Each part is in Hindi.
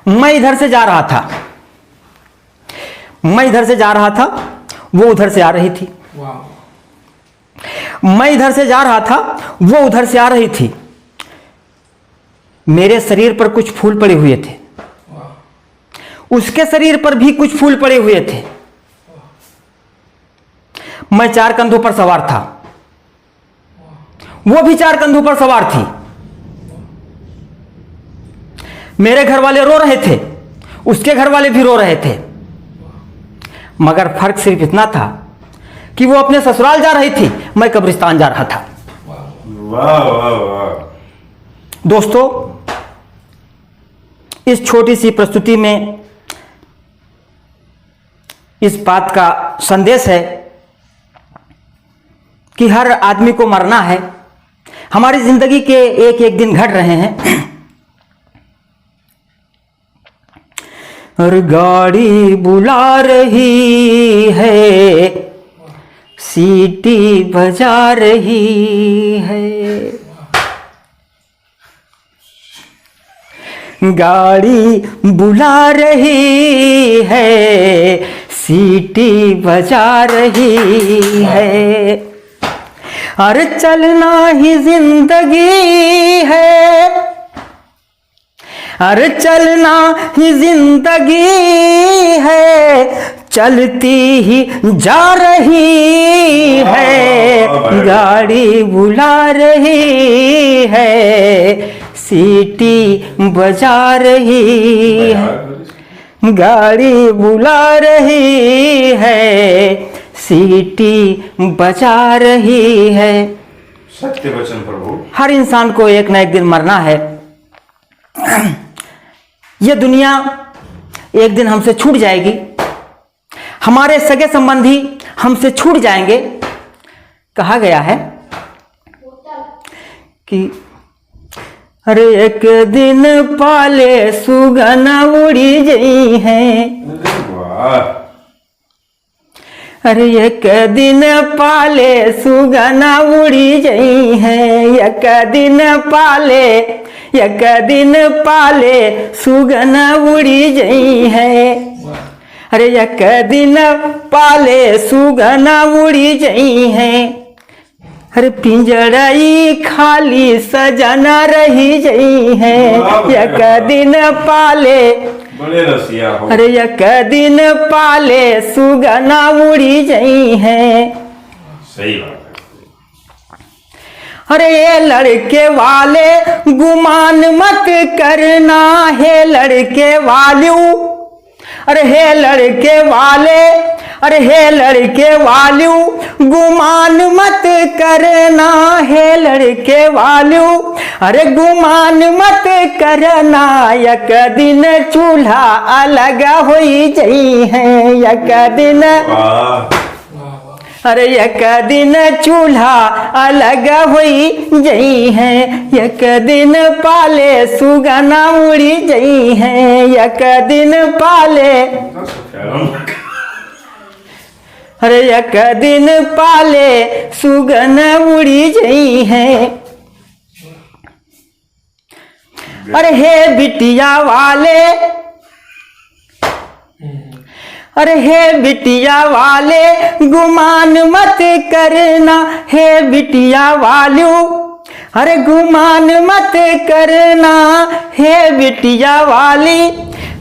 मैं इधर से जा रहा था, मैं इधर से जा रहा था, वो उधर से आ रही थी। मैं इधर से जा रहा था, वो उधर से आ रही थी। मेरे शरीर पर कुछ फूल पड़े हुए थे, उसके शरीर पर भी कुछ फूल पड़े हुए थे। मैं 4 कंधों पर सवार था, वो भी 4 कंधों पर सवार थी। मेरे घर वाले रो रहे थे, उसके घर वाले भी रो रहे थे, मगर फर्क सिर्फ इतना था कि वो अपने ससुराल जा रही थी, मैं कब्रिस्तान जा रहा था। वाह वाह वाह। दोस्तों, इस छोटी सी प्रस्तुति में इस बात का संदेश है कि हर आदमी को मरना है। हमारी जिंदगी के एक एक दिन घट रहे हैं और गाड़ी बुला रही है, सीटी बजा रही है। गाड़ी बुला रही है, सीटी बजा रही है। अरे चलना ही जिंदगी है, अरे चलना ही जिंदगी है, चलती ही जा रही है। गाड़ी बुला रही है, सीटी बजा रही है। गाड़ी बुला रही है, सीटी बजा रही है। सत्य वचन प्रभु। हर इंसान को एक ना एक दिन मरना है। यह दुनिया एक दिन हमसे छूट जाएगी, हमारे सगे संबंधी हमसे छूट जाएंगे। कहा गया है कि अरे एक दिन पाले सुगन उड़ी गई हैं। अरे एक दिन पाले सुगन उड़ी गई हैं, एक दिन पाले, एक दिन पाले सुगन उड़ी गई हैं। अरे एक दिन पाले सुगन उड़ी गई हैं। अरे पिंजड़ाई खाली सजना रही गई है, एक दिन पाले। अरे एक दिन पाले सुगना उड़ी गई है। सही बात है। अरे ये लड़के वाले गुमान मत करना है, लड़के वालू। अरे हे लड़के वाले, अरे हे लड़के वालू, गुमान मत करना है लड़के वालू। अरे गुमान मत करना, एक दिन चूल्हा अलग हो जाई है, एक दिन। अरे एक दिन चूल्हा अलग हो जाई है, एक दिन पाले सुगना उड़ी जाई है, एक दिन पाले। अरे एक दिन पाले सुगन उड़ी जाई है। अरे हे बिटिया वाले, अरे हे बिटिया वाले, गुमान मत करना है बिटिया वालू। अरे गुमान मत करना है बिटिया वाली।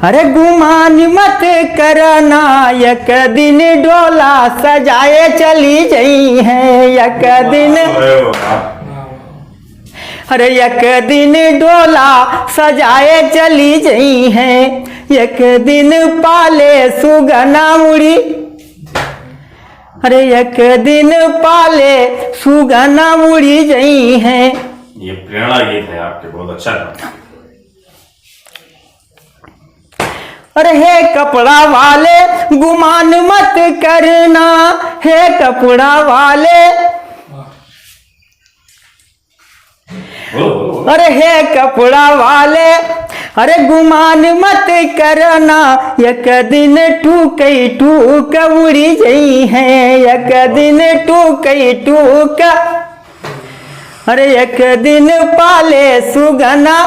अरे गुमान मत करना, एक दिन डोला सजाए चली गई है, एक दिन। अरे एक दिन डोला सजाए चली गई है, एक दिन पाले सुगना उड़ी। अरे एक दिन पाले सुगना उड़ी गई है। ये प्रेरणा गीत है आपके, बहुत अच्छा था। अरे हे कपड़ा वाले, गुमान मत करना है कपड़ा वाले। अरे हे कपड़ा वाले, अरे गुमान मत करना, एक दिन टूकई टूक उड़ी गई है, एक दिन टूकई टूक। अरे एक दिन पाले सुगना,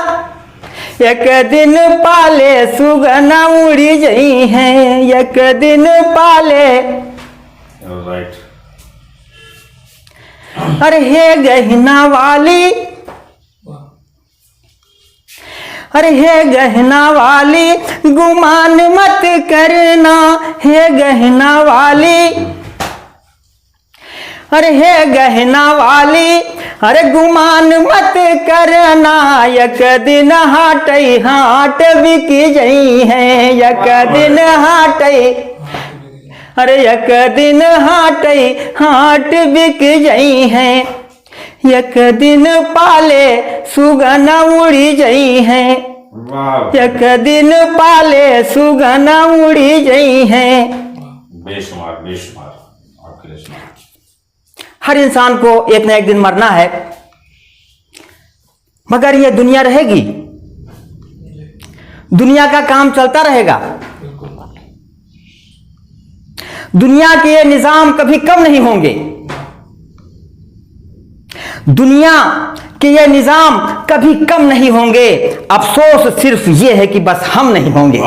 एक दिन पाले सुगना उड़ी जई हैं, एक दिन पाले। राइट। अरे हे गहना वाली, अरे हे गहना वाली गुमान मत करना, हे गहना वाली, अरे हे गहना वाली, अरे गुमान मत करना, एक दिन हाटई हाट बिक जई हैं, एक दिन हाटई, अरे एक दिन हाटई हाट बिक जई हैं, एक दिन पाले सुगना उड़ी जई हैं, वाह, एक दिन पाले सुगना उड़ी जई हैं। बेशुमार बेशुमार, आपके लिए सुना। हर इंसान को एक ना एक दिन मरना है, मगर यह दुनिया रहेगी, दुनिया का काम चलता रहेगा, दुनिया के ये निजाम कभी कम नहीं होंगे, दुनिया के ये निजाम कभी कम नहीं होंगे। अफसोस सिर्फ ये है कि बस हम नहीं होंगे।